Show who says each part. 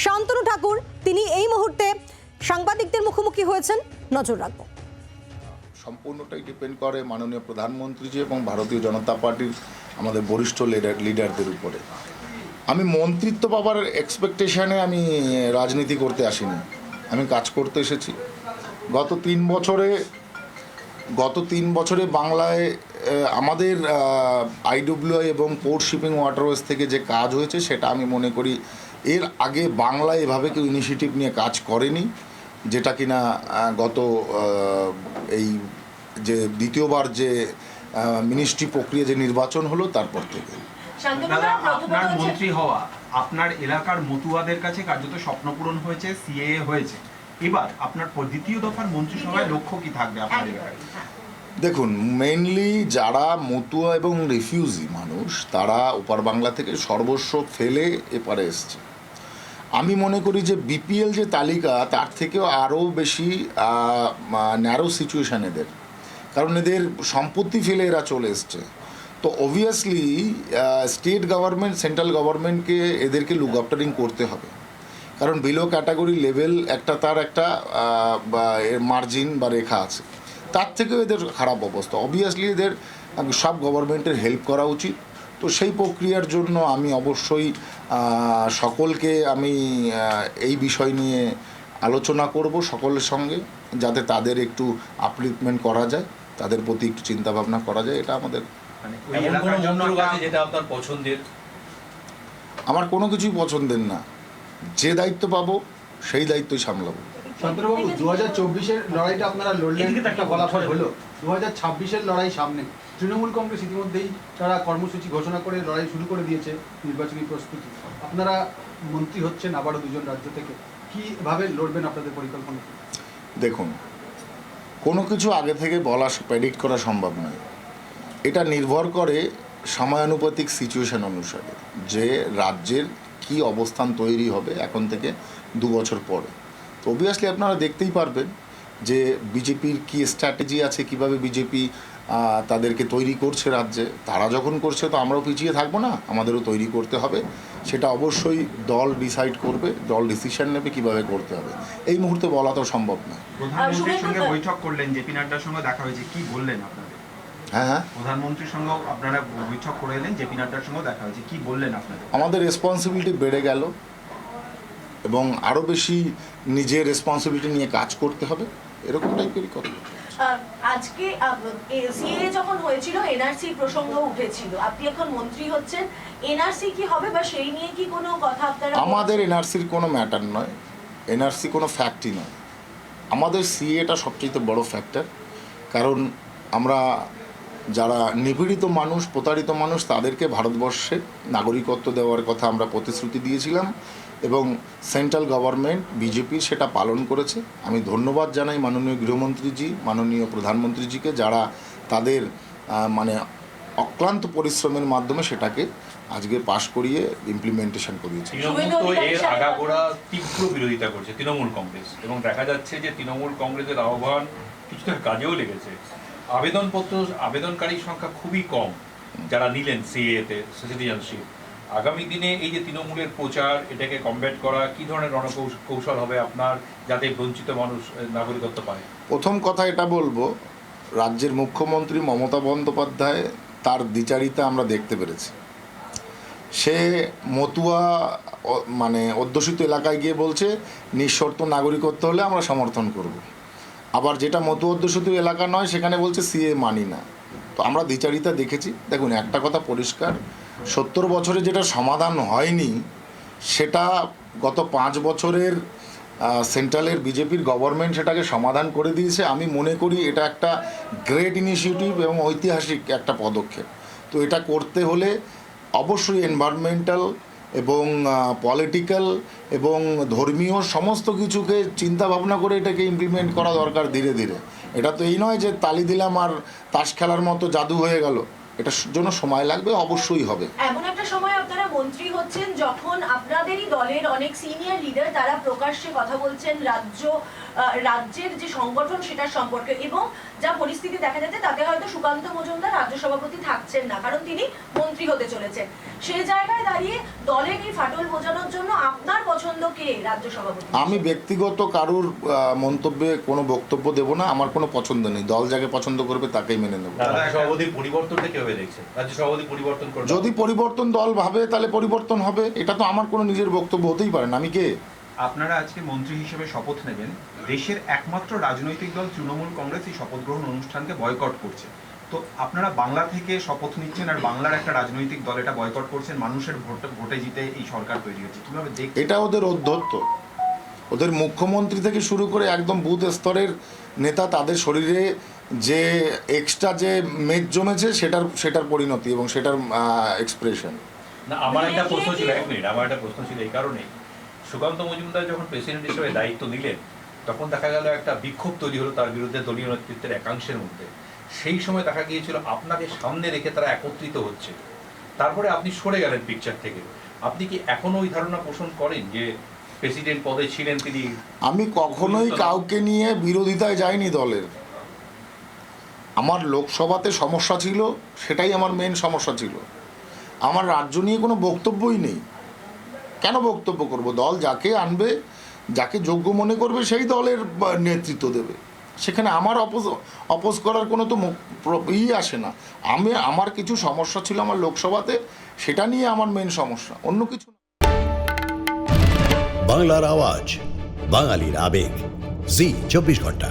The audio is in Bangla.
Speaker 1: শান্তনু ঠাকুর তিনি এই মুহূর্তে সাংবাদিকদের মুখোমুখি হয়েছেন, নজর রাখবো।
Speaker 2: সম্পূর্ণটাই ডিপেন্ড করে মাননীয় প্রধানমন্ত্রীজি এবং ভারতীয় জনতা পার্টির আমাদের বরিষ্ঠ লিডারদের উপরে। আমি মন্ত্রিত্ব পাবার এক্সপেকটেশনে আমি রাজনীতি করতে আসিনি, আমি কাজ করতে এসেছি। গত তিন বছরে বাংলায় আমাদের আইডব্লিউআই এবং পোর্ট শিপিং ওয়াটারওয়েজ থেকে যে কাজ হয়েছে সেটা আমি মনে করি এর আগে বাংলায় এভাবে কেউ ইনিশিয়েটিভ নিয়ে কাজ করেনি, যেটা কিনা গত এই যে দ্বিতীয়বার যে মিনিস্ট্রি প্রক্রিয়া যে নির্বাচন হলো তারপর থেকে।
Speaker 3: আপনার মন্ত্রী হওয়া আপনার এলাকার মতুয়াদের কাছে কার্যত স্বপ্নপূরণ হয়েছে, সিএএ হয়েছে। এবার আপনার দ্বিতীয় দফার মন্ত্রিসভায় লক্ষ্য কি থাকবে আপনার এলাকায়?
Speaker 2: দেখুন, মেইনলি যারা মতুয়া এবং রিফিউজি মানুষ তারা ওপার বাংলা থেকে সর্বস্ব ফেলে এপারে এসছে। আমি মনে করি যে বিপিএল যে তালিকা তার থেকেও আরও বেশি ন্যারো সিচুয়েশান এদের, কারণ এদের সম্পত্তি ফেলে এরা চলে এসছে। তো অবভিয়াসলি স্টেট গভর্নমেন্ট সেন্ট্রাল গভর্নমেন্টকে এদেরকে লুক আফটারিং করতে হবে, কারণ বিলো ক্যাটাগরি লেভেল একটা তার একটা মার্জিন বা রেখা আছে, তার থেকেও এদের খারাপ অবস্থা। অবভিয়াসলি এদের সব গভর্নমেন্টের হেল্প করা উচিত। তো সেই প্রক্রিয়ার জন্য আমি অবশ্যই সকলকে আমি এই বিষয় নিয়ে আলোচনা করব সকলের সঙ্গে, যাতে তাদের একটু আপলিফমেন্ট করা যায়, তাদের প্রতি একটু চিন্তাভাবনা করা যায়। এটা আমাদের আমার কোনো কিছুই পছন্দের না, যে দায়িত্ব পাবো সেই দায়িত্বই সামলাবো।
Speaker 4: শান্তনুবাবু, 2024-এর লড়াইটা আপনারা লড়লেন, একটা ফলাফল হলো। 2026-এর লড়াই সামনে। তৃণমূল কংগ্রেস ইতিমধ্যেই তারা কর্মসূচি ঘোষণা করে লড়াই শুরু করে দিয়েছে, নির্বাচনী প্রস্তুতি। আপনারা মন্ত্রী হচ্ছেন আবারও দুজন রাজ্য থেকে, কীভাবে লড়বেন আপনাদের পরিকল্পনা?
Speaker 2: দেখুন, কোনো কিছু আগে থেকে বলা প্রেডিক্ট করা সম্ভব নয়। এটা নির্ভর করে সময়ানুপাতিক সিচুয়েশন অনুসারে যে রাজ্যের কি অবস্থান তৈরি হবে এখন থেকে 2 বছর পরে। তো অবভিয়াসলি আপনারা দেখতেই পারবেন যে বিজেপির কী স্ট্র্যাটেজি আছে, কিভাবে বিজেপি তাদেরকে তৈরি করছে রাজ্যে। তারা যখন করছে তো আমরাও পিছিয়ে থাকবো না, আমাদেরও তৈরি করতে হবে। সেটা অবশ্যই দল ডিসাইড করবে, দল ডিসিশন নেবে কিভাবে করতে হবে। এই মুহূর্তে বলা তো সম্ভব না।
Speaker 3: প্রধানমন্ত্রীর সঙ্গে বৈঠক করলেন, জেপি নাড্ডার সঙ্গে দেখা হয়েছে, কি বললেন আপনাদের?
Speaker 2: হ্যাঁ,
Speaker 3: প্রধানমন্ত্রীর সঙ্গে আপনারা বৈঠক করে এলেন, জেপি নাড্ডার সঙ্গে দেখা হয়েছে, কি বললেন আপনাদের?
Speaker 2: আমাদের রেসপন্সিবিলিটি বেড়ে গেল এবং আরও বেশি নিজের রেসপন্সিবিলিটি নিয়ে কাজ করতে হবে, এরকম টাইপেরই কথা।
Speaker 5: আজকে সিএএ যখন হয়েছিল এনআরসি প্রসঙ্গ উঠেছিল, আপনি এখন মন্ত্রী হচ্ছেন, এনআরসি কি হবে বা সেই নিয়ে কি কোনো কথা আপনারা?
Speaker 2: আমাদের এনআরসির কোনো ম্যাটার নয়, এনআরসি কোনো ফ্যাক্টই নয়। আমাদের সিএটা সবচেয়ে বড় ফ্যাক্টর, কারণ আমরা যারা নিপীড়িত মানুষ, প্রতারিত মানুষ, তাদেরকে ভারতবর্ষে নাগরিকত্ব দেওয়ার কথা আমরা প্রতিশ্রুতি দিয়েছিলাম এবং সেন্ট্রাল গভর্নমেন্ট বিজেপি সেটা পালন করেছে। আমি ধন্যবাদ জানাই মাননীয় গৃহমন্ত্রীজি, মাননীয় প্রধানমন্ত্রীজিকে, যারা তাদের মানে অক্লান্ত পরিশ্রমের মাধ্যমে সেটাকে আজকে পাশ করিয়ে ইমপ্লিমেন্টেশন করিয়েছে।
Speaker 6: তৃণমূল তো এর আগাগোড়া তীব্র বিরোধিতা করছে তৃণমূল কংগ্রেস, এবং দেখা যাচ্ছে যে তৃণমূল কংগ্রেসের আহ্বান কিছুটা কাজেও লেগেছে। আবেদনকারীর সংখ্যা খুবই কম যারা নিলেন সিএতে সিটিজেনশিপ। আগামী দিনে এই যে তৃণমূলের প্রচার, এটাকে কমব্যাট করা, কি ধরনের রণকৌশল হবে আপনার, যাতে বঞ্চিত মানুষ নাগরিকত্ব পায়?
Speaker 2: প্রথম কথা এটা বলবো, রাজ্যের মুখ্যমন্ত্রী মমতা বন্দ্যোপাধ্যায় তার দ্বিচারিতা আমরা দেখতে পেরেছি। সে মতুয়া মানে অধ্যুষিত এলাকায় গিয়ে বলছে নিঃশর্ত নাগরিকত্ব হলে আমরা সমর্থন করব। আবার যেটা মতুয়া অধ্যুষিত এলাকা নয় সেখানে বলছে সিএ মানি না। তো আমরা দ্বিচারিতা দেখেছি। দেখুন, একটা কথা পরিষ্কার, 70 বছরে যেটা সমাধান হয়নি সেটা গত 5 বছরের সেন্ট্রালের বিজেপির গভর্নমেন্ট সেটাকে সমাধান করে দিয়েছে। আমি মনে করি এটা একটা গ্রেট ইনিশিয়েটিভ এবং ঐতিহাসিক একটা পদক্ষেপ। তো এটা করতে হলে অবশ্যই এনভায়রনমেন্টাল এবং পলিটিক্যাল এবং ধর্মীয় সমস্ত কিছুকে চিন্তা ভাবনা করে এটাকে ইমপ্লিমেন্ট করা দরকার ধীরে ধীরে। এটা তো এই নয় যে তালি দিলাম আর তাস খেলার মতো জাদু হয়ে গেল, এটার জন্য সময় লাগবে, অবশ্যই হবে।
Speaker 5: এমন একটা সময় আপনারা মন্ত্রী হচ্ছেন, যখন আপনাদেরই দলের অনেক সিনিয়র লিডার তারা প্রকাশ্যে কথা বলছেন রাজ্যের যে সংগঠন সেটার সম্পর্কে, এবং যা পরিস্থিতি দেখা যাচ্ছে তাতে হয়তো সুকান্ত মজুমদার রাজ্য সভাপতি থাকছেন না, কারণ তিনি মন্ত্রী হতে চলেছেন। সেই জায়গায় দাঁড়িয়ে দলের এই ফাটল বোঝানোর জন্য আপনার পছন্দ কে রাজ্য সভাপতি?
Speaker 2: আমি ব্যক্তিগত কারুর মন্তব্যে কোনো বক্তব্য দেব না, আমার কোনো পছন্দ নেই। দল যাকে পছন্দ করবে তাকেই মেনে নেব।
Speaker 6: রাজ্য সভাপতির পরিবর্তনটা কিভাবে দেখছেন? রাজ্য সভাপতি পরিবর্তন করবে,
Speaker 2: যদি পরিবর্তন দল ভাবে তাহলে পরিবর্তন হবে, এটা তো আমার কোনো নিজের বক্তব্য হতেই পারে না। আমি কে?
Speaker 3: আপনারা আজকে মন্ত্রী হিসেবে শপথ নেবেন, দেশের একমাত্র রাজনৈতিক দল তৃণমূল কংগ্রেস এই শপথ গ্রহণ অনুষ্ঠানকে বয়কট করছে। তো আপনারা বাংলা থেকে শপথ নিচ্ছেন আর বাংলার একটা রাজনৈতিক দল এটা বয়কট করছেন, মানুষের ভোটে জিতে এই সরকার তৈরি হচ্ছে, কিভাবে দেখছেন?
Speaker 2: এটা ওদের অধ্যত্ত। ওদের মুখ্যমন্ত্রী থেকে শুরু করে একদম বুথ স্তরের নেতা, তাদের শরীরে যে এক্সট্রা যে মেদ জমেছে সেটার পরিণতি এবং সেটার এক্সপ্রেশন।
Speaker 6: না, আমার একটা প্রশ্ন ছিল, এক মিনিট, আমার একটা প্রশ্ন ছিল এই কারণে, সুকান্ত মজুমদার যখন প্রেসিডেন্ট হিসেবে দায়িত্ব নিলেন তখন দেখা গেল একটা বিক্ষোভ তৈরি হলো তার বিরুদ্ধে দলীয় নেতৃত্বের একাংশের মধ্যে। সেই সময় দেখা গিয়েছিল আপনাকে সামনে রেখে তারা একত্রিত হচ্ছে, তারপরে আপনি সরে গেলেন পিকচার থেকে। আপনি কি এখনো ওই ধারণা পোষণ করেন যে প্রেসিডেন্ট পদে ছিলেন তিনি?
Speaker 2: আমি কখনোই কাউকে নিয়ে বিরোধিতায় যাইনি দলের। আমার লোকসভাতে সমস্যা ছিল, সেটাই আমার মেন সমস্যা ছিল। আমার রাজ্য নিয়ে কোনো বক্তব্যই নেই। কেন বক্তব্য করব? দল যাকে আনবে, যাকে যোগ্য মনে করবে সেই দলের নেতৃত্ব দেবে। সেখানে আমার অপোজ করার কোনো তো আসে না। আমার কিছু সমস্যা ছিল আমার লোকসভাতে, সেটা নিয়ে আমার মেন সমস্যা, অন্য কিছু না।
Speaker 7: বাংলার আওয়াজ, বাঙালির আবেগ, জি 24 ঘন্টা।